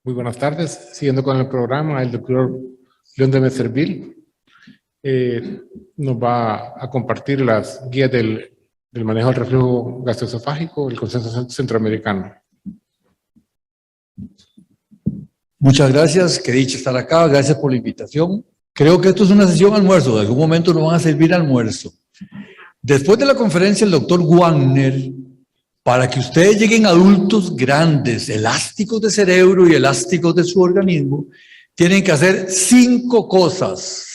Muy buenas tardes. Siguiendo con el programa, el doctor León de Meserville nos va a compartir las guías del manejo del reflujo gastroesofágico, el consenso centroamericano. Muchas gracias, qué dicha estar acá, gracias por la invitación. Creo que esto es una sesión almuerzo, en algún momento nos van a servir almuerzo. Después de la conferencia del doctor Wagner, para que ustedes lleguen adultos grandes, elásticos de cerebro y elásticos de su organismo, tienen que hacer cinco cosas,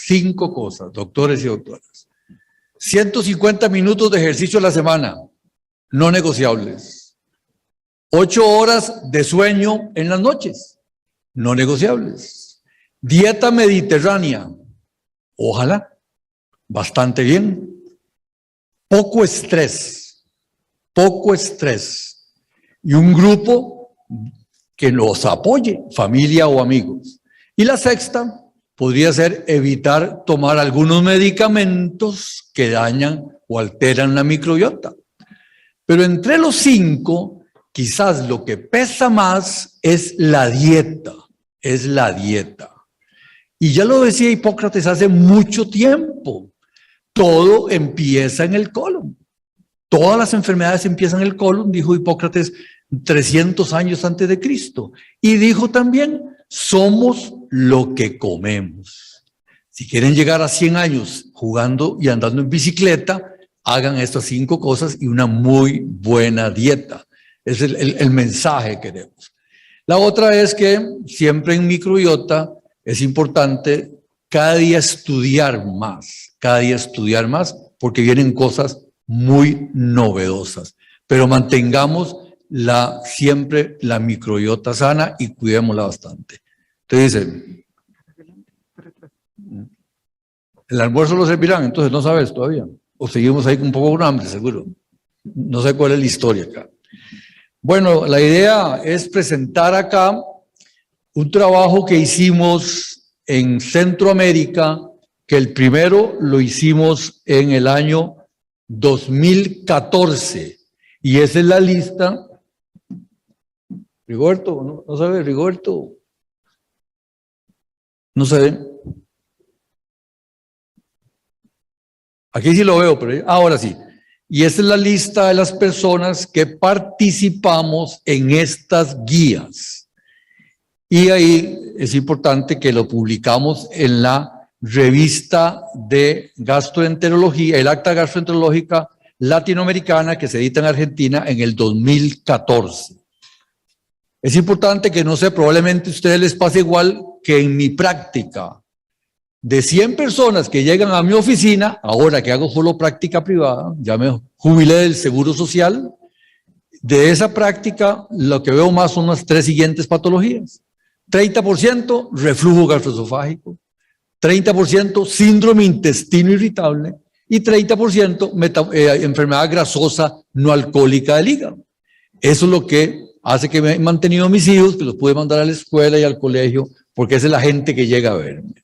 doctores y doctoras. 150 minutos de ejercicio a la semana, no negociables. 8 horas de sueño en las noches, no negociables. Dieta mediterránea, ojalá, bastante bien. Poco estrés y un grupo que los apoye, familia o amigos. Y la sexta podría ser evitar tomar algunos medicamentos que dañan o alteran la microbiota. Pero entre los 5, quizás lo que pesa más es la dieta, Y ya lo decía Hipócrates hace mucho tiempo, todo empieza en el colon. Todas las enfermedades empiezan en el colon, dijo Hipócrates 300 años antes de Cristo. Y dijo también, somos lo que comemos. Si quieren llegar a 100 años jugando y andando en bicicleta, hagan estas 5 cosas y una muy buena dieta. Es el mensaje que queremos. La otra es que siempre en microbiota es importante cada día estudiar más, porque vienen cosas muy novedosas, pero mantengamos siempre la microbiota sana y cuidémosla bastante. Entonces dice, ¿el almuerzo lo servirán? Entonces no sabes todavía, o seguimos ahí un poco con hambre, seguro. No sé cuál es la historia acá. Bueno, la idea es presentar acá un trabajo que hicimos en Centroamérica, que el primero lo hicimos en el año 2014, y esa es la lista. Rigoberto, ¿no sabe Rigoberto? No se ve. Aquí sí lo veo, pero ahora sí. Y esa es la lista de las personas que participamos en estas guías. Y ahí es importante que lo publicamos en la revista de gastroenterología, el acta gastroenterológica latinoamericana, que se edita en Argentina en el 2014. Es importante que, no sé, probablemente a ustedes les pase igual que en mi práctica. De 100 personas que llegan a mi oficina, ahora que hago solo práctica privada, ya me jubilé del Seguro Social, de esa práctica lo que veo más son las 3 siguientes patologías. 30% reflujo gastroesofágico, 30% síndrome intestino irritable y 30% enfermedad grasosa no alcohólica del hígado. Eso es lo que hace que me he mantenido a mis hijos, que los pude mandar a la escuela y al colegio, porque esa es la gente que llega a verme.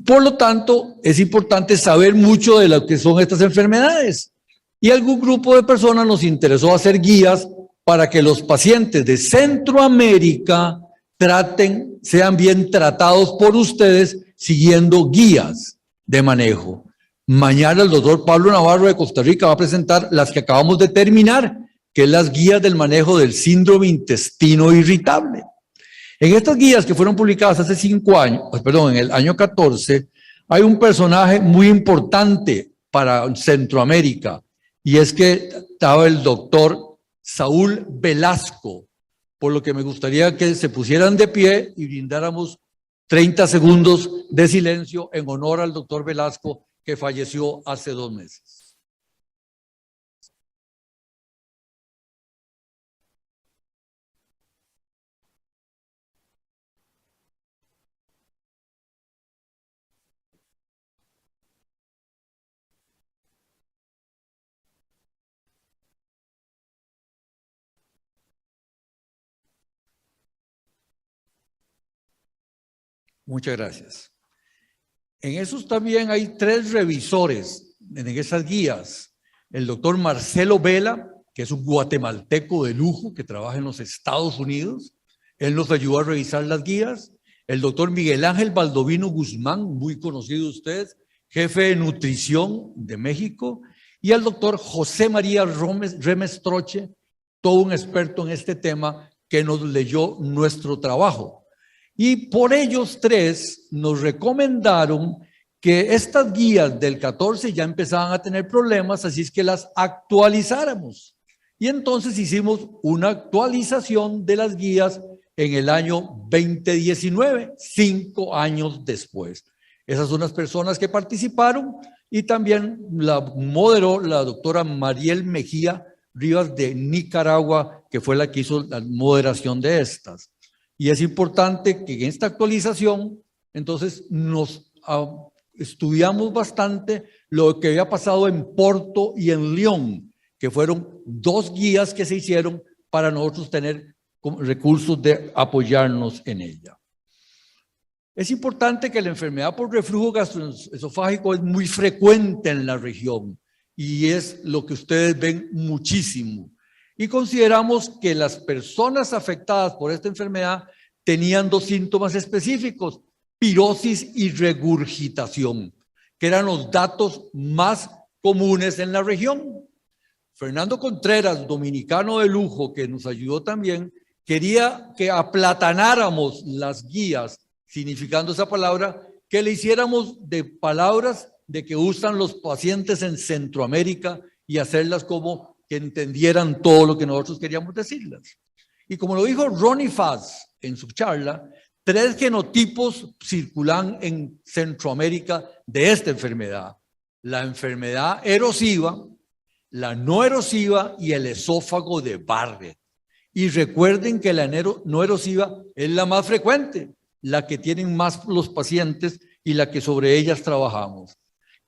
Por lo tanto, es importante saber mucho de lo que son estas enfermedades. Y algún grupo de personas nos interesó hacer guías para que los pacientes de Centroamérica sean bien tratados por ustedes siguiendo guías de manejo. Mañana el doctor Pablo Navarro de Costa Rica va a presentar las que acabamos de terminar, que es las guías del manejo del síndrome intestino irritable. En estas guías que fueron publicadas hace 5 años, en el año 14, hay un personaje muy importante para Centroamérica, y es que estaba el doctor Saúl Velasco, por lo que me gustaría que se pusieran de pie y brindáramos 30 segundos de silencio en honor al doctor Velasco, que falleció hace 2 meses. Muchas gracias. En esos también hay 3 revisores en esas guías. El doctor Marcelo Vela, que es un guatemalteco de lujo que trabaja en los Estados Unidos. Él nos ayudó a revisar las guías. El doctor Miguel Ángel Baldovino Guzmán, muy conocido de ustedes, jefe de nutrición de México, y al doctor José María Remes Troche, todo un experto en este tema que nos leyó nuestro trabajo. Y por ellos tres nos recomendaron que estas guías del 14 ya empezaban a tener problemas, así es que las actualizáramos. Y entonces hicimos una actualización de las guías en el año 2019, 5 años después. Esas son las personas que participaron y también la moderó la doctora Mariel Mejía Rivas de Nicaragua, que fue la que hizo la moderación de estas. Y es importante que en esta actualización, entonces, nos estudiamos bastante lo que había pasado en Porto y en León, que fueron 2 guías que se hicieron para nosotros tener recursos de apoyarnos en ella. Es importante que la enfermedad por reflujo gastroesofágico es muy frecuente en la región y es lo que ustedes ven muchísimo. Y consideramos que las personas afectadas por esta enfermedad tenían 2 síntomas específicos: pirosis y regurgitación, que eran los datos más comunes en la región. Fernando Contreras, dominicano de lujo, que nos ayudó también, quería que aplatanáramos las guías, significando esa palabra, que le hiciéramos de palabras de que usan los pacientes en Centroamérica y hacerlas como que entendieran todo lo que nosotros queríamos decirles. Y como lo dijo Ronnie Faz en su charla, 3 genotipos circulan en Centroamérica de esta enfermedad: la enfermedad erosiva, la no erosiva y el esófago de Barrett. Y recuerden que la no erosiva es la más frecuente, la que tienen más los pacientes y la que sobre ellas trabajamos.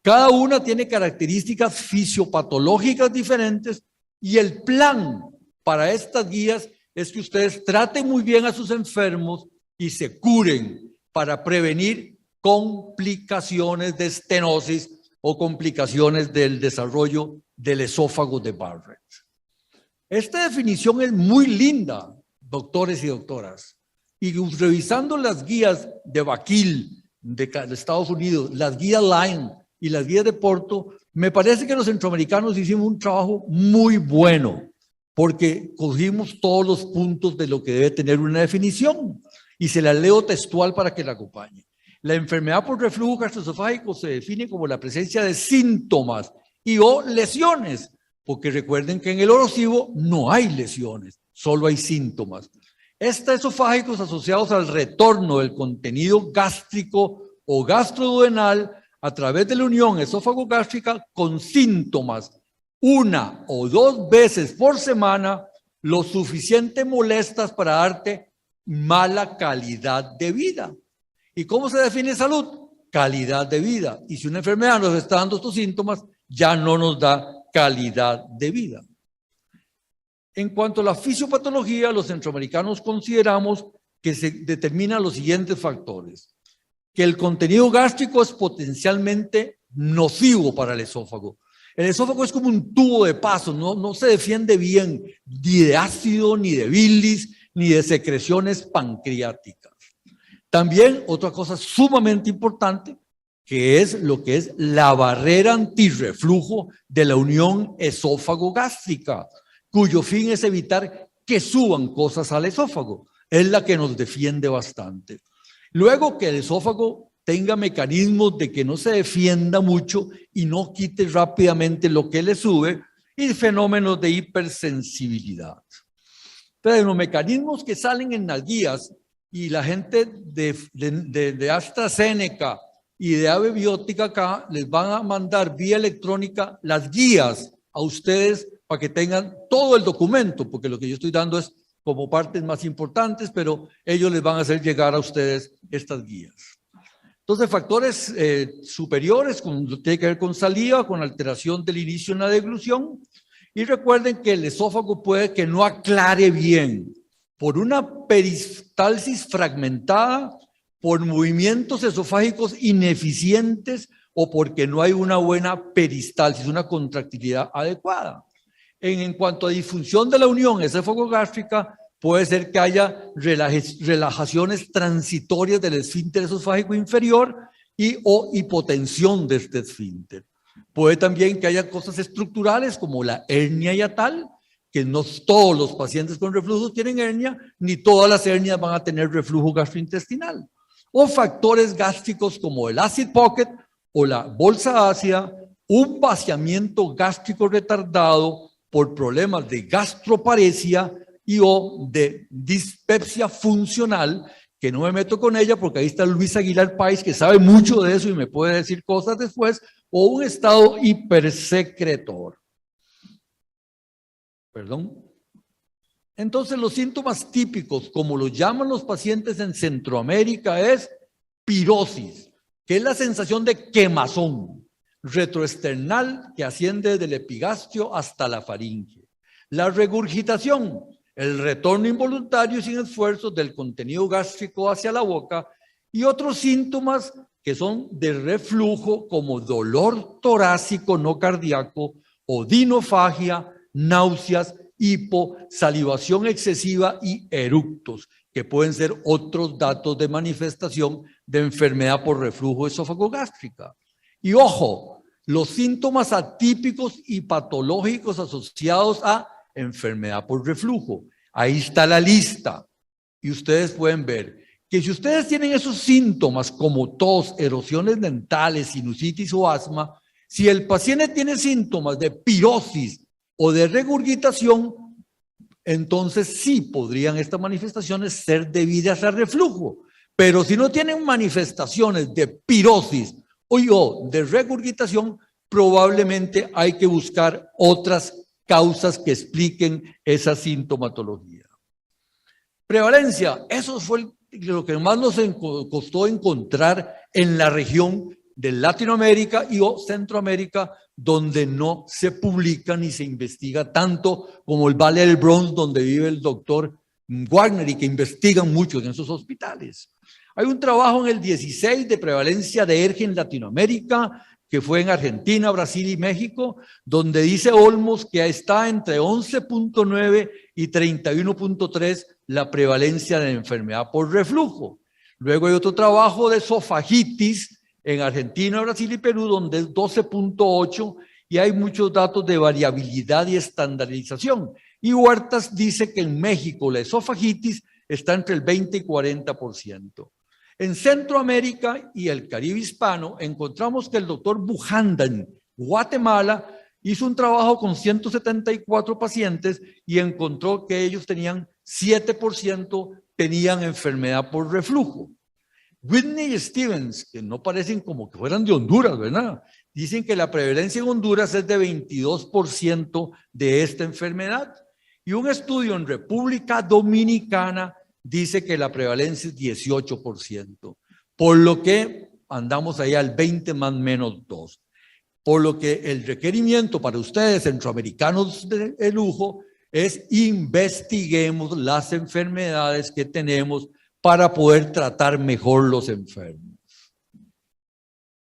Cada una tiene características fisiopatológicas diferentes y el plan para estas guías es que ustedes traten muy bien a sus enfermos y se curen para prevenir complicaciones de estenosis o complicaciones del desarrollo del esófago de Barrett. Esta definición es muy linda, doctores y doctoras. Y revisando las guías de Vakil de Estados Unidos, las guías Lyme y las guías de Porto, me parece que los centroamericanos hicimos un trabajo muy bueno, porque cogimos todos los puntos de lo que debe tener una definición. Y se la leo textual para que la acompañe. La enfermedad por reflujo gastroesofágico se define como la presencia de síntomas y o lesiones, porque recuerden que en el erosivo no hay lesiones, solo hay síntomas. Estos esofágicos asociados al retorno del contenido gástrico o gastroduodenal a través de la unión esófago-gástrica con síntomas 1 o 2 veces por semana, lo suficiente molestas para darte mala calidad de vida. ¿Y cómo se define salud? Calidad de vida. Y si una enfermedad nos está dando estos síntomas, ya no nos da calidad de vida. En cuanto a la fisiopatología, los centroamericanos consideramos que se determinan los siguientes factores: que el contenido gástrico es potencialmente nocivo para el esófago. El esófago es como un tubo de paso, no se defiende bien ni de ácido, ni de bilis, ni de secreciones pancreáticas. También otra cosa sumamente importante, que es lo que es la barrera antirreflujo de la unión esófago-gástrica, cuyo fin es evitar que suban cosas al esófago. Es la que nos defiende bastante. Luego, que el esófago tenga mecanismos de que no se defienda mucho y no quite rápidamente lo que le sube, y fenómenos de hipersensibilidad. Pero los mecanismos que salen en las guías, y la gente de AstraZeneca y de Ave Biótica acá les van a mandar vía electrónica las guías a ustedes para que tengan todo el documento, porque lo que yo estoy dando es como partes más importantes, pero ellos les van a hacer llegar a ustedes estas guías. Entonces, factores superiores, tiene que ver con saliva, con alteración del inicio en la deglución. Y recuerden que el esófago puede que no aclare bien por una peristalsis fragmentada, por movimientos esofágicos ineficientes o porque no hay una buena peristalsis, una contractilidad adecuada. En cuanto a disfunción de la unión esófago-gástrica, puede ser que haya relajaciones transitorias del esfínter esofágico inferior o hipotensión de este esfínter. Puede también que haya cosas estructurales como la hernia hiatal, que no todos los pacientes con reflujo tienen hernia, ni todas las hernias van a tener reflujo gastrointestinal. O factores gástricos como el acid pocket o la bolsa ácida, un vaciamiento gástrico retardado por problemas de gastroparesia o de dispepsia funcional, que no me meto con ella porque ahí está Luis Aguilar Páez, que sabe mucho de eso y me puede decir cosas después, o un estado hipersecretor. Perdón. Entonces, los síntomas típicos, como lo llaman los pacientes en Centroamérica, es pirosis, que es la sensación de quemazón retroesternal que asciende del epigastrio hasta la faringe. La regurgitación, el retorno involuntario y sin esfuerzo del contenido gástrico hacia la boca, y otros síntomas que son de reflujo como dolor torácico no cardíaco, odinofagia, náuseas, hipo, salivación excesiva y eructos, que pueden ser otros datos de manifestación de enfermedad por reflujo esófago-gástrica. Y ojo, los síntomas atípicos y patológicos asociados a enfermedad por reflujo. Ahí está la lista y ustedes pueden ver que si ustedes tienen esos síntomas como tos, erosiones dentales, sinusitis o asma, si el paciente tiene síntomas de pirosis o de regurgitación, entonces sí podrían estas manifestaciones ser debidas a reflujo. Pero si no tienen manifestaciones de pirosis o de regurgitación, probablemente hay que buscar otras causas que expliquen esa sintomatología. Prevalencia, eso fue lo que más nos costó encontrar en la región de Latinoamérica y o Centroamérica, donde no se publica ni se investiga tanto como el Valle del Bronx, donde vive el doctor Wagner y que investigan mucho en esos hospitales. Hay un trabajo en el 16 de prevalencia de ERGE en Latinoamérica, que fue en Argentina, Brasil y México, donde dice Olmos que está entre 11.9 y 31.3 la prevalencia de enfermedad por reflujo. Luego hay otro trabajo de esofagitis en Argentina, Brasil y Perú, donde es 12.8 y hay muchos datos de variabilidad y estandarización. Y Huertas dice que en México la esofagitis está entre el 20 y 40%. En Centroamérica y el Caribe hispano encontramos que el doctor Bujanda en Guatemala hizo un trabajo con 174 pacientes y encontró que ellos tenían 7% tenían enfermedad por reflujo. Whitney y Stevens, que no parecen como que fueran de Honduras, ¿verdad? Dicen que la prevalencia en Honduras es de 22% de esta enfermedad. Y un estudio en República Dominicana dice que la prevalencia es 18%, por lo que andamos ahí al 20 más menos 2. Por lo que el requerimiento para ustedes, centroamericanos de lujo, es investiguemos las enfermedades que tenemos para poder tratar mejor los enfermos.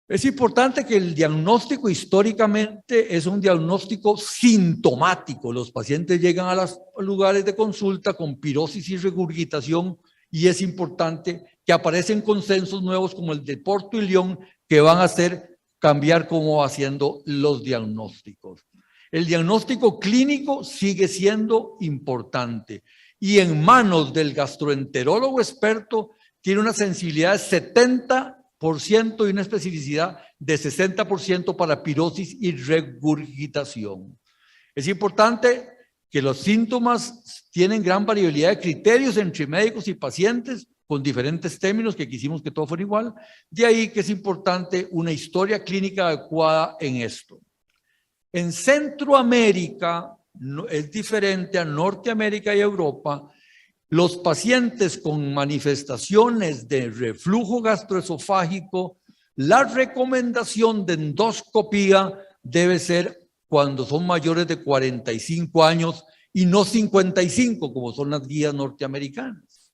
Es importante que el diagnóstico históricamente es un diagnóstico sintomático. Los pacientes llegan a los lugares de consulta con pirosis y regurgitación y es importante que aparecen consensos nuevos como el de Porto y León que van a hacer cambiar cómo va haciendo los diagnósticos. El diagnóstico clínico sigue siendo importante y en manos del gastroenterólogo experto tiene una sensibilidad de 70% y una especificidad de 60% para pirosis y regurgitación. Es importante que los síntomas tienen gran variabilidad de criterios entre médicos y pacientes con diferentes términos que quisimos que todo fuera igual. De ahí que es importante una historia clínica adecuada en esto. En Centroamérica es diferente a Norteamérica y Europa. Los pacientes con manifestaciones de reflujo gastroesofágico, la recomendación de endoscopía debe ser cuando son mayores de 45 años y no 55, como son las guías norteamericanas.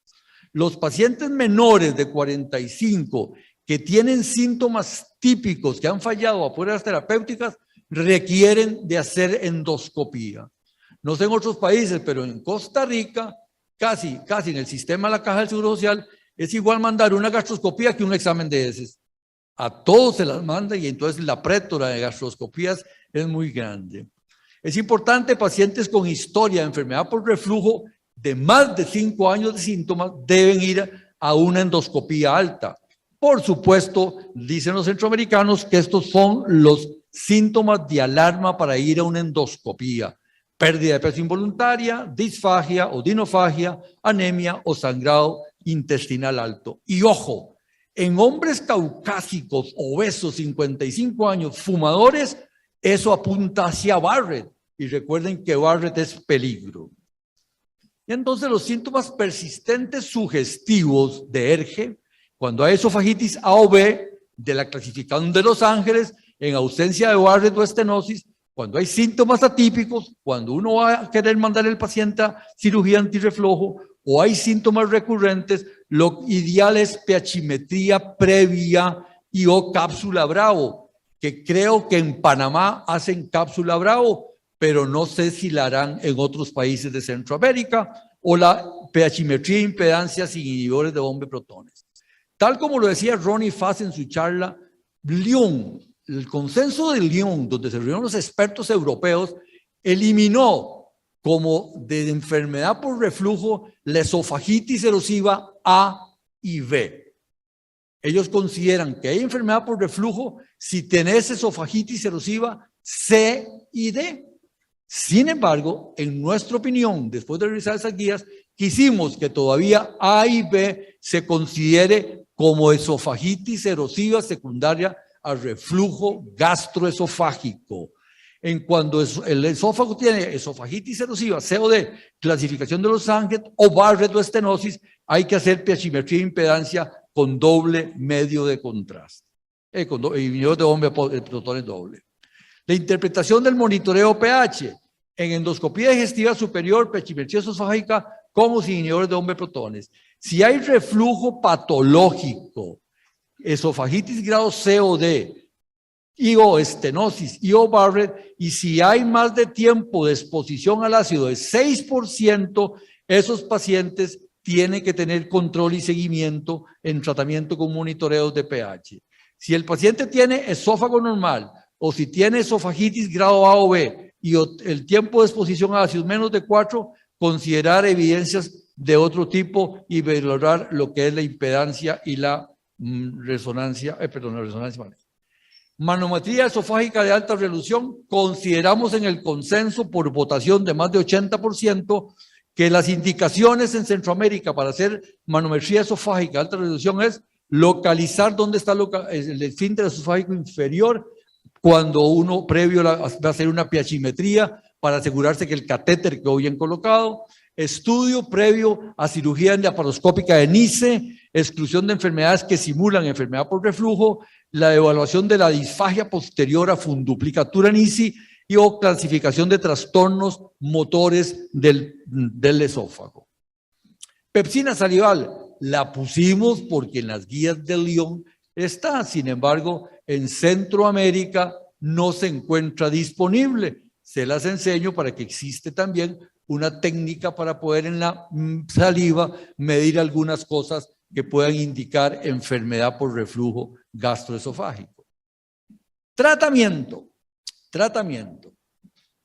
Los pacientes menores de 45 que tienen síntomas típicos que han fallado a pruebas terapéuticas requieren de hacer endoscopía. No sé en otros países, pero en Costa Rica casi en el sistema de la Caja del Seguro Social, es igual mandar una gastroscopía que un examen de heces. A todos se las manda y entonces la prétora de gastroscopías es muy grande. Es importante, pacientes con historia de enfermedad por reflujo de más de 5 años de síntomas deben ir a una endoscopía alta. Por supuesto, dicen los centroamericanos que estos son los síntomas de alarma para ir a una endoscopía: pérdida de peso involuntaria, disfagia o dinofagia, anemia o sangrado intestinal alto. Y ojo, en hombres caucásicos, obesos, 55 años, fumadores, eso apunta hacia Barrett. Y recuerden que Barrett es peligro. Y entonces los síntomas persistentes sugestivos de ERGE, cuando hay esofagitis A o B de la clasificación de Los Ángeles, en ausencia de Barrett o estenosis, cuando hay síntomas atípicos, cuando uno va a querer mandar al paciente a cirugía antirreflujo o hay síntomas recurrentes, lo ideal es pH-metría previa y o cápsula Bravo, que creo que en Panamá hacen cápsula Bravo, pero no sé si la harán en otros países de Centroamérica, o la pH-metría de impedancia sin inhibidores de bomba de protones. Tal como lo decía Ronnie Fass en su charla, Lyon, el consenso de Lyon, donde se reunieron los expertos europeos, eliminó como de enfermedad por reflujo la esofagitis erosiva A y B. Ellos consideran que hay enfermedad por reflujo si tenés esofagitis erosiva C y D. Sin embargo, en nuestra opinión, después de revisar esas guías, quisimos que todavía A y B se considere como esofagitis erosiva secundaria al reflujo gastroesofágico. En cuando el esófago tiene esofagitis erosiva, C o D, clasificación de Los Ángeles o Barrett o estenosis, hay que hacer pH-metría de impedancia con doble medio de contraste. Inhibidor de bomba de protones doble. La interpretación del monitoreo pH en endoscopía digestiva superior, pH-metría esofágica con o sin inhibidores de bomba de protones. Si hay reflujo patológico, esofagitis grado C o D, y o estenosis y o Barrett, y si hay más de tiempo de exposición al ácido de 6%, esos pacientes tienen que tener control y seguimiento en tratamiento con monitoreos de pH. Si el paciente tiene esófago normal o si tiene esofagitis grado A o B y el tiempo de exposición a ácidos menos de 4, considerar evidencias de otro tipo y valorar lo que es la impedancia y la resonancia, vale. Manometría esofágica de alta resolución, consideramos en el consenso por votación de más de 80% que las indicaciones en Centroamérica para hacer manometría esofágica de alta resolución es localizar dónde está el esfínter esofágico inferior cuando uno previo va a hacer una pH-metría para asegurarse que el catéter quedó bien colocado, estudio previo a cirugía laparoscópica de NICE, exclusión de enfermedades que simulan enfermedad por reflujo, la evaluación de la disfagia posterior a funduplicatura NICI y o clasificación de trastornos motores del esófago. Pepsina salival, la pusimos porque en las guías de Lyon está, sin embargo, en Centroamérica no se encuentra disponible. Se las enseño para que existe también una técnica para poder en la saliva medir algunas cosas que puedan indicar enfermedad por reflujo gastroesofágico. Tratamiento.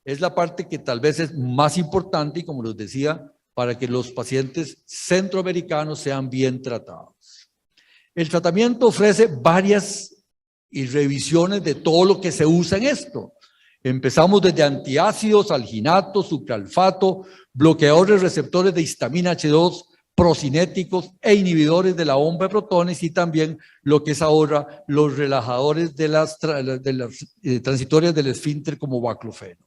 Es la parte que tal vez es más importante y, como les decía, para que los pacientes centroamericanos sean bien tratados. El tratamiento ofrece varias revisiones de todo lo que se usa en esto. Empezamos desde antiácidos, alginatos, sucralfato, bloqueadores receptores de histamina H2, procinéticos e inhibidores de la bomba de protones y también lo que es ahora los relajadores de las transitorias del esfínter como baclofeno.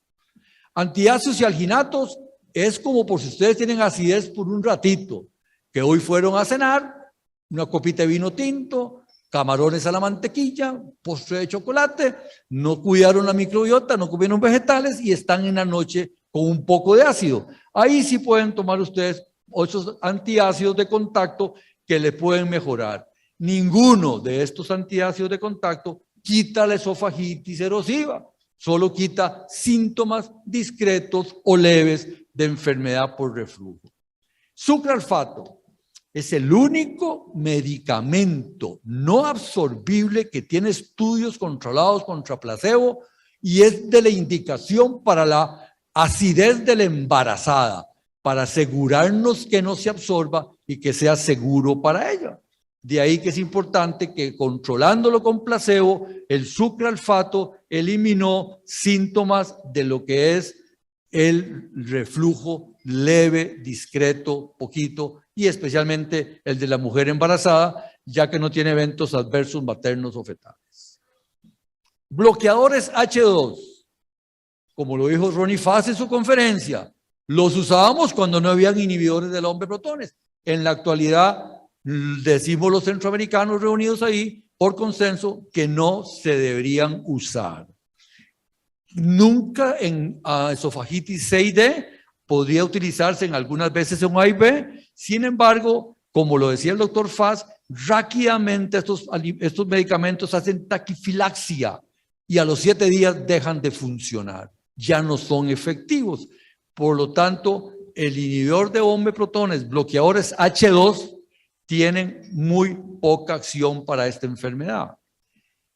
Antiácidos y alginatos es como por si ustedes tienen acidez por un ratito, que hoy fueron a cenar, una copita de vino tinto, camarones a la mantequilla, postre de chocolate, no cuidaron la microbiota, no comieron vegetales y están en la noche con un poco de ácido. Ahí sí pueden tomar ustedes 8 antiácidos de contacto que le pueden mejorar. Ninguno de estos antiácidos de contacto quita la esofagitis erosiva, solo quita síntomas discretos o leves de enfermedad por reflujo. Sucralfato es el único medicamento no absorbible que tiene estudios controlados contra placebo y es de la indicación para la acidez de la embarazada, para asegurarnos que no se absorba y que sea seguro para ella. De ahí que es importante que controlándolo con placebo, el sucralfato eliminó síntomas de lo que es el reflujo leve, discreto, poquito, y especialmente el de la mujer embarazada, ya que no tiene eventos adversos maternos o fetales. Bloqueadores H2, como lo dijo Ronnie Fass en su conferencia, los usábamos cuando no habían inhibidores del hombre protones. En la actualidad, decimos los centroamericanos reunidos ahí por consenso que no se deberían usar. Nunca en esofagitis C y D podría utilizarse en algunas veces en A y B. Sin embargo, como lo decía el doctor Fass, rápidamente estos medicamentos hacen taquifilaxia y a los 7 días dejan de funcionar. Ya no son efectivos. Por lo tanto, el inhibidor de bomba de protones, bloqueadores H2, tienen muy poca acción para esta enfermedad.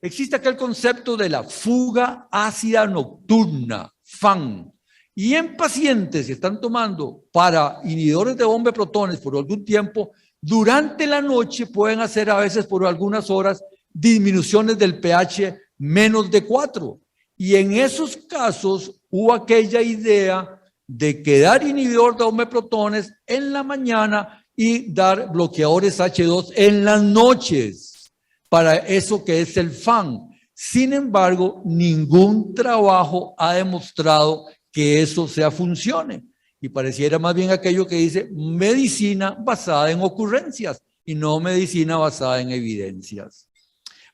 Existe aquel concepto de la fuga ácida nocturna, FAN, y en pacientes que están tomando para inhibidores de bomba de protones por algún tiempo, durante la noche pueden hacer a veces por algunas horas disminuciones del pH menos de 4. Y en esos casos hubo aquella idea de quedar inhibidor de bomba de protones en la mañana y dar bloqueadores H2 en las noches para eso que es el FAN. Sin embargo, ningún trabajo ha demostrado que eso funcione. Y pareciera más bien aquello que dice medicina basada en ocurrencias y no medicina basada en evidencias.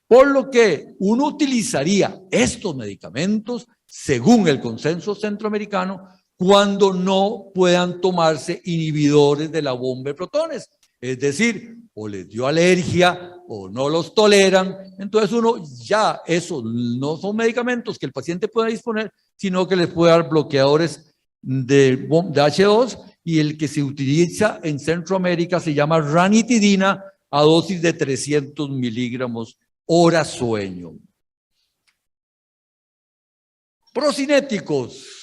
Por lo que uno utilizaría estos medicamentos, según el consenso centroamericano, cuando no puedan tomarse inhibidores de la bomba de protones. Es decir, o les dio alergia o no los toleran. Entonces uno ya, esos no son medicamentos que el paciente pueda disponer, sino que les puede dar bloqueadores de H2 y el que se utiliza en Centroamérica se llama ranitidina a dosis de 300 miligramos hora sueño. Procinéticos.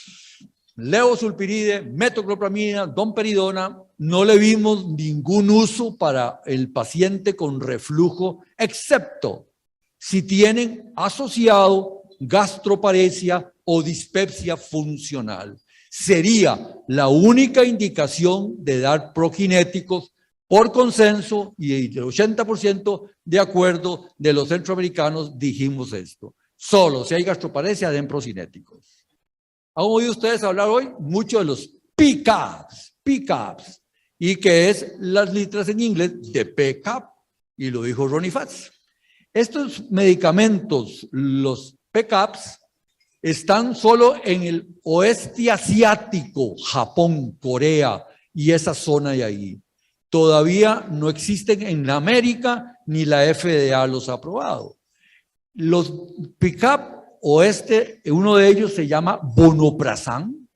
Levosulpiride, metoclopramida, domperidona, no le vimos ningún uso para el paciente con reflujo, excepto si tienen asociado gastroparesia o dispepsia funcional. Sería la única indicación de dar prokinéticos por consenso y el 80% de acuerdo de los centroamericanos dijimos esto. Solo si hay gastroparesia den procinéticos. ¿Han oído ustedes hablar hoy mucho de los PCABs, y que es las letras en inglés de PCAB, y lo dijo Ronnie Fass? Estos medicamentos, los PCABs, están solo en el oeste asiático, Japón, Corea y esa zona de ahí. Todavía no existen en América ni la FDA los ha aprobado. Los PCAB uno de ellos se llama vonoprazan,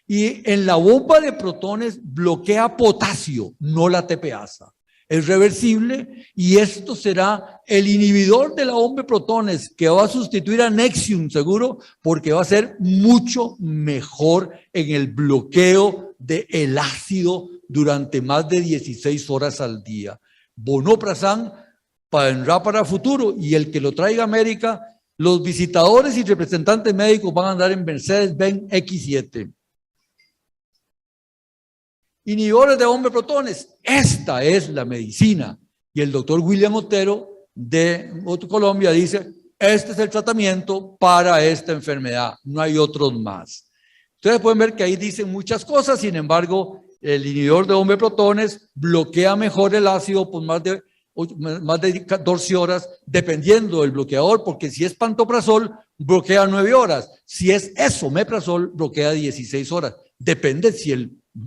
y en la bomba de protones bloquea potasio, no la TPasa. Es reversible y esto será el inhibidor de la bomba de protones que va a sustituir a Nexium seguro, porque va a ser mucho mejor en el bloqueo del ácido durante más de 16 horas al día. Vonoprazan vendrá para futuro y el que lo traiga a América, los visitadores y representantes médicos van a andar en Mercedes-Benz X7. Inhibidores de bomba de protones, esta es la medicina. Y el doctor William Otero de Colombia dice, este es el tratamiento para esta enfermedad, no hay otros más. Ustedes pueden ver que ahí dicen muchas cosas, sin embargo, el inhibidor de bomba de protones bloquea mejor el ácido por más de 14 horas, dependiendo del bloqueador, porque si es pantoprazol, bloquea 9 horas. Si es esomeprazol, bloquea 16 horas. Depende si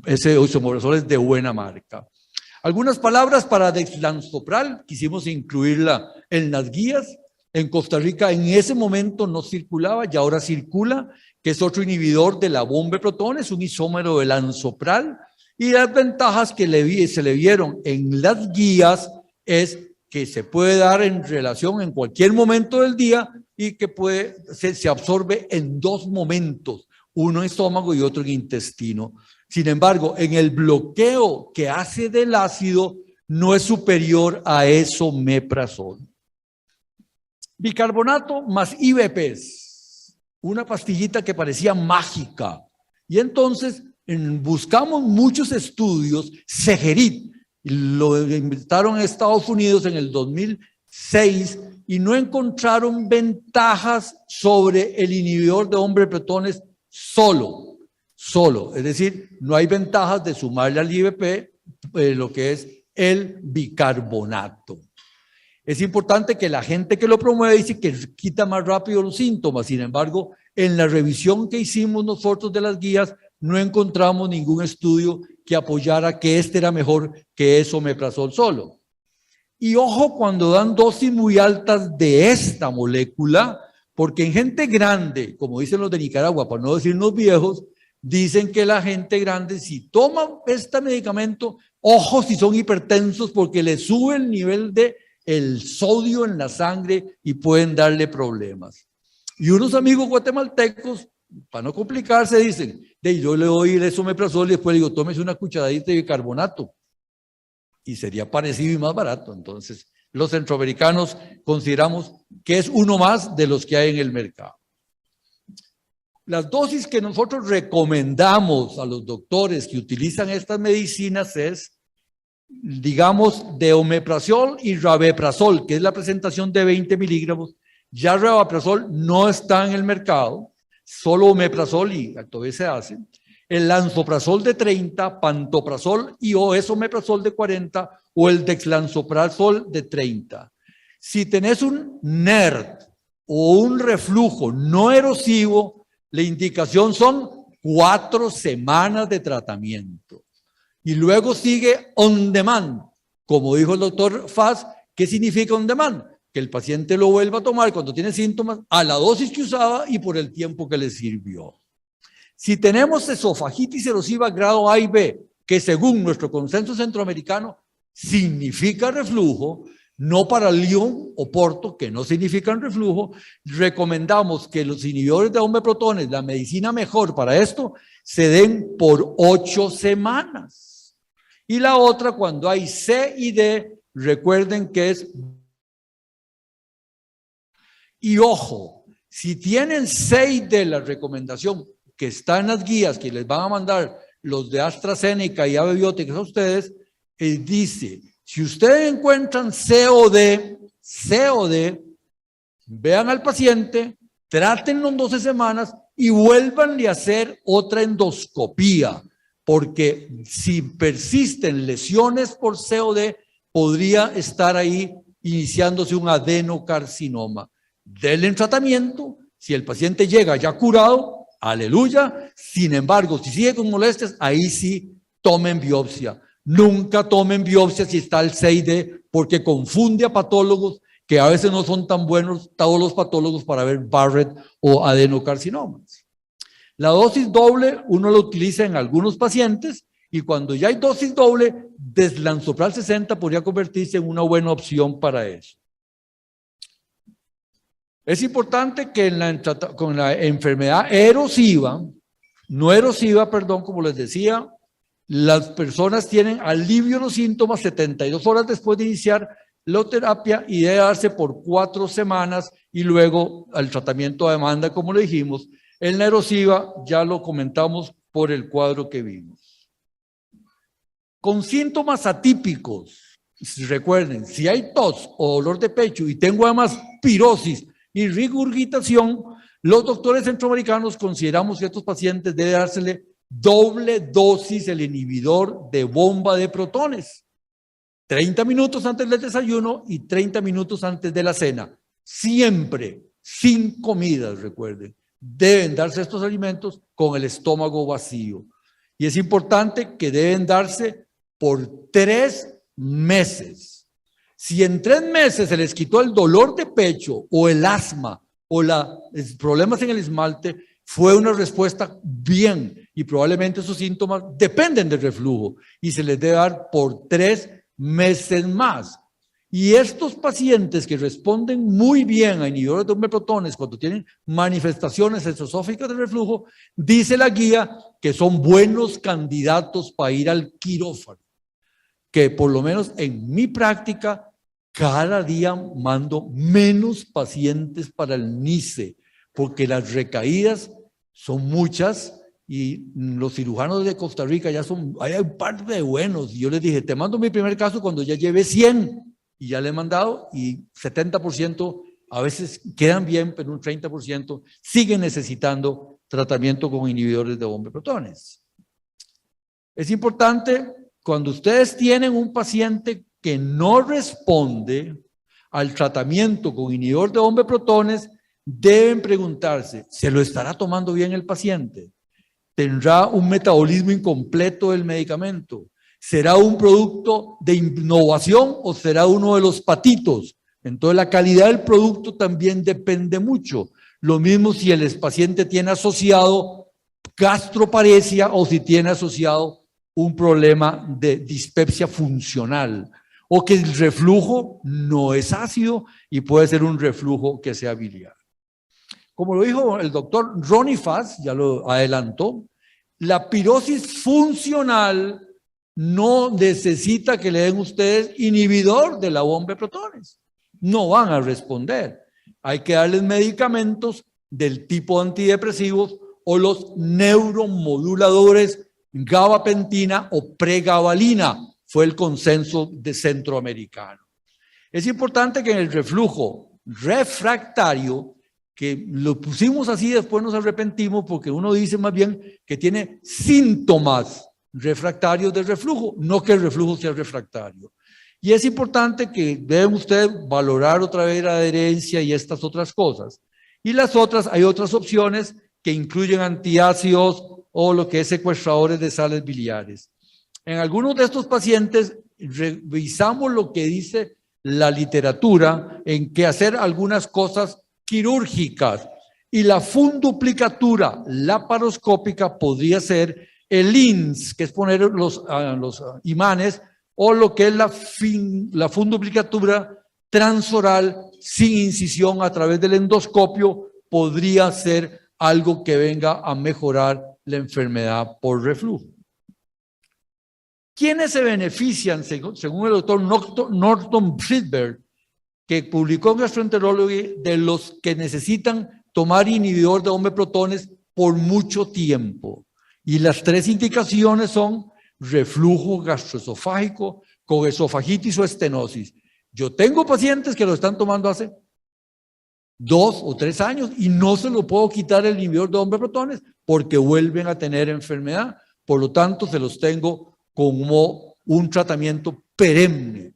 ese esomeprazol es de buena marca. Algunas palabras para dexlansopral, quisimos incluirla en las guías. En Costa Rica en ese momento no circulaba y ahora circula, que es otro inhibidor de la bomba de protones, un isómero del lansopral. Y las ventajas que se le vieron en las guías es que se puede dar en relación en cualquier momento del día y que se absorbe en 2 momentos, uno en estómago y otro en intestino. Sin embargo, en el bloqueo que hace del ácido no es superior a esomeprazol. Bicarbonato más IBPs, una pastillita que parecía mágica. Y entonces buscamos muchos estudios, Segerit, lo inventaron en Estados Unidos en el 2006 y no encontraron ventajas sobre el inhibidor de hombres bretones solo. Es decir, no hay ventajas de sumarle al IBP lo que es el bicarbonato. Es importante que la gente que lo promueve dice que quita más rápido los síntomas. Sin embargo, en la revisión que hicimos nosotros de las guías, no encontramos ningún estudio que apoyara que este era mejor que esomeprazol solo. Y ojo cuando dan dosis muy altas de esta molécula, porque en gente grande, como dicen los de Nicaragua, para no decir los viejos, dicen que la gente grande, si toma este medicamento, ojo si son hipertensos, porque le sube el nivel de el sodio en la sangre y pueden darle problemas. Y unos amigos guatemaltecos, para no complicarse, dicen, yo le doy el esomeprazol y después le digo, tómese una cucharadita de bicarbonato. Y sería parecido y más barato. Entonces, los centroamericanos consideramos que es uno más de los que hay en el mercado. Las dosis que nosotros recomendamos a los doctores que utilizan estas medicinas es, digamos, de omeprazol y rabeprazol, que es la presentación de 20 miligramos. Ya rabeprazol no está en el mercado, solo omeprazol y todavía se hace. El lansoprazol de 30, pantoprazol y o esomeprazol de 40 o el dexlansoprazol de 30. Si tenés un NERD o un reflujo no erosivo, la indicación son 4 semanas de tratamiento. Y luego sigue on demand. Como dijo el doctor Faz, ¿qué significa on demand? Que el paciente lo vuelva a tomar cuando tiene síntomas a la dosis que usaba y por el tiempo que le sirvió. Si tenemos esofagitis erosiva grado A y B, que según nuestro consenso centroamericano significa reflujo, no para Lyon o Porto, que no significan reflujo, recomendamos que los inhibidores de omeprazol, la medicina mejor para esto, se den por 8 semanas. Y la otra, cuando hay C y D, recuerden que es... Y ojo, si tienen C y D, la recomendación que está en las guías que les van a mandar los de AstraZeneca y AB Biotech a ustedes, dice... Si ustedes encuentran C o D, vean al paciente, trátenlo en 12 semanas y vuélvanle a hacer otra endoscopía, porque si persisten lesiones por C o D, podría estar ahí iniciándose un adenocarcinoma. Denle en tratamiento, si el paciente llega ya curado, aleluya. Sin embargo, si sigue con molestias, ahí sí tomen biopsia. Nunca tomen biopsia si está el 6D, porque confunde a patólogos que a veces no son tan buenos todos los patólogos para ver Barrett o adenocarcinomas. La dosis doble uno la utiliza en algunos pacientes y cuando ya hay dosis doble, deslansoprazol 60 podría convertirse en una buena opción para eso. Es importante que con la enfermedad erosiva, no erosiva, perdón, como les decía, las personas tienen alivio de los síntomas 72 horas después de iniciar la terapia y debe darse por 4 semanas y luego al tratamiento a demanda, como le dijimos. En la erosiva ya lo comentamos por el cuadro que vimos. Con síntomas atípicos, recuerden, si hay tos o dolor de pecho y tengo además pirosis y regurgitación, los doctores centroamericanos consideramos que a estos pacientes debe dársele doble dosis el inhibidor de bomba de protones. 30 minutos antes del desayuno y 30 minutos antes de la cena. Siempre, sin comidas, recuerden. Deben darse estos alimentos con el estómago vacío. Y es importante que deben darse por 3 meses. Si en 3 meses se les quitó el dolor de pecho o el asma o los problemas en el esmalte, fue una respuesta bien y probablemente esos síntomas dependen del reflujo y se les debe dar por 3 meses más. Y estos pacientes que responden muy bien a inhibidores de omeprazol cuando tienen manifestaciones exesofágicas de reflujo, dice la guía que son buenos candidatos para ir al quirófano, que por lo menos en mi práctica cada día mando menos pacientes para el NICE, porque las recaídas son muchas y los cirujanos de Costa Rica ya son, hay un par de buenos. Y yo les dije, te mando mi primer caso cuando ya lleve 100 y ya le he mandado y 70% a veces quedan bien, pero un 30% siguen necesitando tratamiento con inhibidores de bomba de protones. Es importante cuando ustedes tienen un paciente que no responde al tratamiento con inhibidor de bomba de protones, deben preguntarse, ¿se lo estará tomando bien el paciente? ¿Tendrá un metabolismo incompleto del medicamento? ¿Será un producto de innovación o será uno de los patitos? Entonces la calidad del producto también depende mucho. Lo mismo si el paciente tiene asociado gastroparesia o si tiene asociado un problema de dispepsia funcional o que el reflujo no es ácido y puede ser un reflujo que sea biliar. Como lo dijo el doctor Ronnie Fass, ya lo adelantó, la pirosis funcional no necesita que le den ustedes inhibidor de la bomba de protones. No van a responder. Hay que darles medicamentos del tipo antidepresivos o los neuromoduladores gabapentina o pregabalina. Fue el consenso de centroamericano. Es importante que en el reflujo refractario, que lo pusimos así, después nos arrepentimos porque uno dice más bien que tiene síntomas refractarios del reflujo, no que el reflujo sea refractario. Y es importante que deben ustedes valorar otra vez la adherencia y estas otras cosas. Y las otras, hay otras opciones que incluyen antiácidos o lo que es secuestradores de sales biliares. En algunos de estos pacientes revisamos lo que dice la literatura en que hacer algunas cosas quirúrgicas y la funduplicatura laparoscópica podría ser el INS, que es poner los imanes, o lo que es la funduplicatura transoral sin incisión a través del endoscopio, podría ser algo que venga a mejorar la enfermedad por reflujo. ¿Quiénes se benefician, según el doctor Norton Friedberg, que publicó en Gastroenterology, de los que necesitan tomar inhibidor de bomba de protones por mucho tiempo? Y las 3 indicaciones son reflujo gastroesofágico con esofagitis o estenosis. Yo tengo pacientes que lo están tomando hace 2 o 3 años y no se lo puedo quitar el inhibidor de bomba de protones porque vuelven a tener enfermedad. Por lo tanto, se los tengo como un tratamiento perenne.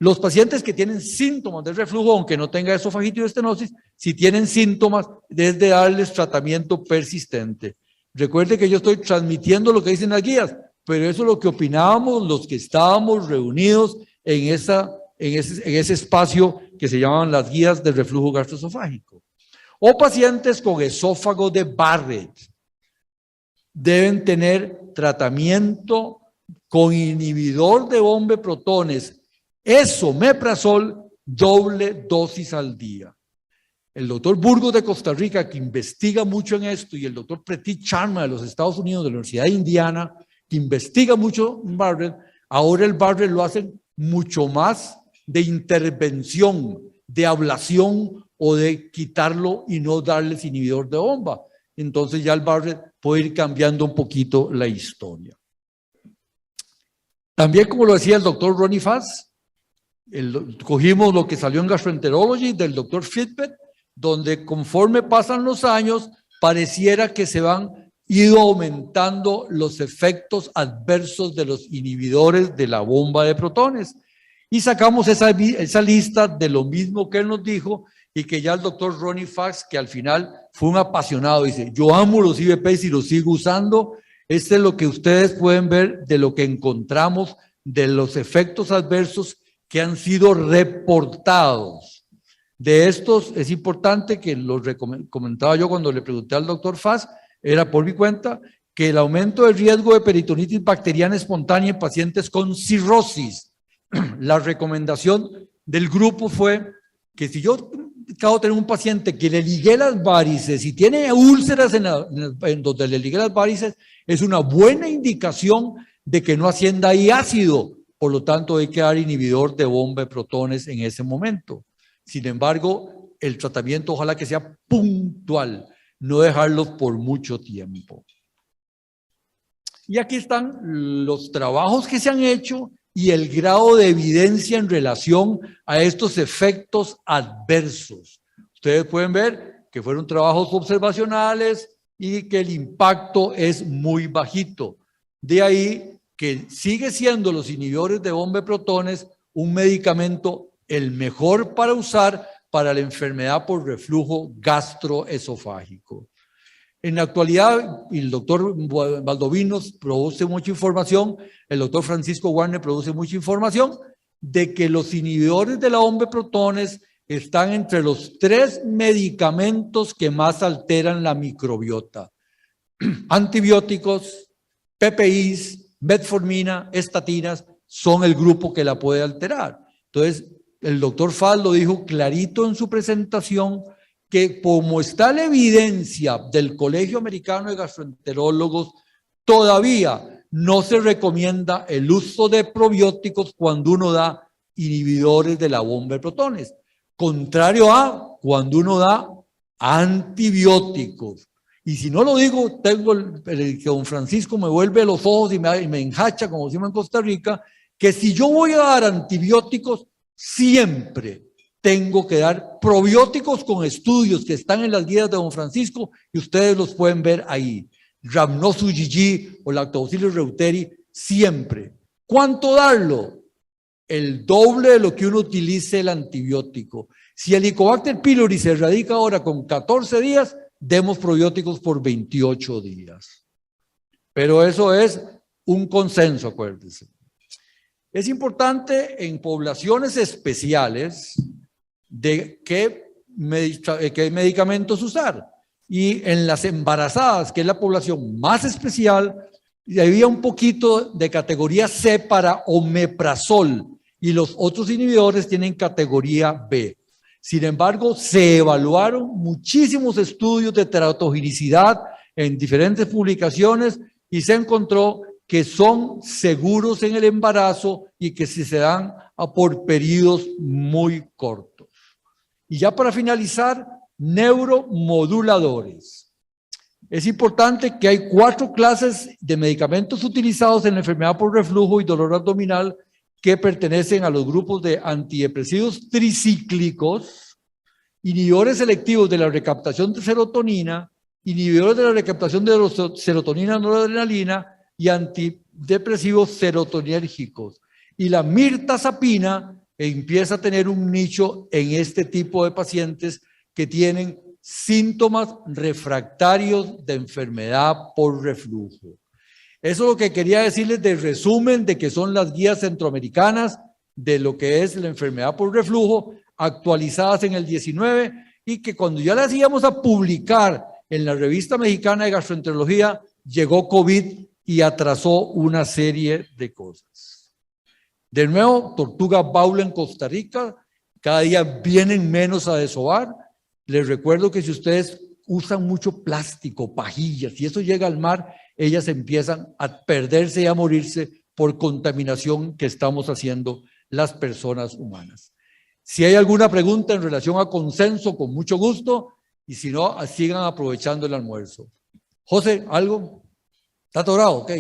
Los pacientes que tienen síntomas de reflujo, aunque no tenga esofagitis o estenosis, si tienen síntomas, es de darles tratamiento persistente. Recuerde que yo estoy transmitiendo lo que dicen las guías, pero eso es lo que opinábamos los que estábamos reunidos en ese espacio que se llamaban las guías del reflujo gastroesofágico. O pacientes con esófago de Barrett deben tener tratamiento con inhibidor de bomba de protones, esomeprazol, doble dosis al día. El doctor Burgos de Costa Rica, que investiga mucho en esto, y el doctor Pretit Sharma de los Estados Unidos, de la Universidad de Indiana, que investiga mucho en Barrett, ahora el Barrett lo hacen mucho más de intervención, de ablación o de quitarlo y no darles inhibidor de bomba. Entonces ya el Barrett puede ir cambiando un poquito la historia. También, como lo decía el doctor Ronnie Fass, cogimos lo que salió en Gastroenterology del doctor Friedberg, donde conforme pasan los años, pareciera que se van ido aumentando los efectos adversos de los inhibidores de la bomba de protones. Y sacamos esa lista de lo mismo que él nos dijo y que ya el doctor Ronnie Fass, que al final fue un apasionado, dice, yo amo los IBPs y los sigo usando. Este es lo que ustedes pueden ver de lo que encontramos de los efectos adversos que han sido reportados. De estos es importante que los comentaba yo cuando le pregunté al doctor Faz, era por mi cuenta, que el aumento del riesgo de peritonitis bacteriana espontánea en pacientes con cirrosis. La recomendación del grupo fue que si yo acabo de tener un paciente que le ligué las varices y tiene úlceras en donde le ligué las varices, es una buena indicación de que no ascienda ahí ácido. Por lo tanto, hay que dar inhibidor de bomba de protones en ese momento. Sin embargo, el tratamiento ojalá que sea puntual, no dejarlo por mucho tiempo. Y aquí están los trabajos que se han hecho y el grado de evidencia en relación a estos efectos adversos. Ustedes pueden ver que fueron trabajos observacionales y que el impacto es muy bajito. De ahí que sigue siendo los inhibidores de bomba de protones un medicamento el mejor para usar para la enfermedad por reflujo gastroesofágico. En la actualidad, el doctor Valdovinos produce mucha información, el doctor Francisco Warner produce mucha información de que los inhibidores de la bomba de protones están entre los 3 medicamentos que más alteran la microbiota. Antibióticos, PPIs, metformina, estatinas, son el grupo que la puede alterar. Entonces, el doctor Faz lo dijo clarito en su presentación, que como está la evidencia del Colegio Americano de Gastroenterólogos, todavía no se recomienda el uso de probióticos cuando uno da inhibidores de la bomba de protones, contrario a cuando uno da antibióticos. Y si no lo digo, tengo que don Francisco me vuelve los ojos y me enjacha, como decimos en Costa Rica, que si yo voy a dar antibióticos, siempre tengo que dar probióticos con estudios que están en las guías de don Francisco y ustedes los pueden ver ahí. Rhamnosus gygi o Lactobacillus reuteri, siempre. ¿Cuánto darlo? El doble de lo que uno utilice el antibiótico. Si el Helicobacter pylori se erradica ahora con 14 días, demos probióticos por 28 días. Pero eso es un consenso, acuérdense. Es importante en poblaciones especiales de qué medicamentos usar. Y en las embarazadas, que es la población más especial, había un poquito de categoría C para omeprazol y los otros inhibidores tienen categoría B. Sin embargo, se evaluaron muchísimos estudios de teratogenicidad en diferentes publicaciones y se encontró que son seguros en el embarazo y que se dan por periodos muy cortos. Y ya para finalizar, neuromoduladores. Es importante que hay 4 clases de medicamentos utilizados en la enfermedad por reflujo y dolor abdominal que pertenecen a los grupos de antidepresivos tricíclicos, inhibidores selectivos de la recaptación de serotonina, inhibidores de la recaptación de serotonina noradrenalina y antidepresivos serotoninérgicos. Y la mirtazapina empieza a tener un nicho en este tipo de pacientes que tienen síntomas refractarios de enfermedad por reflujo. Eso es lo que quería decirles de resumen de que son las guías centroamericanas de lo que es la enfermedad por reflujo, actualizadas en el 19, y que cuando ya las íbamos a publicar en la Revista Mexicana de Gastroenterología, llegó COVID y atrasó una serie de cosas. De nuevo, tortuga baula en Costa Rica, cada día vienen menos a desovar. Les recuerdo que si ustedes usan mucho plástico, pajillas, y eso llega al mar, ellas empiezan a perderse y a morirse por contaminación que estamos haciendo las personas humanas. Si hay alguna pregunta en relación a consenso, con mucho gusto, y si no, sigan aprovechando el almuerzo. José, ¿algo? ¿Está atorado? Ok.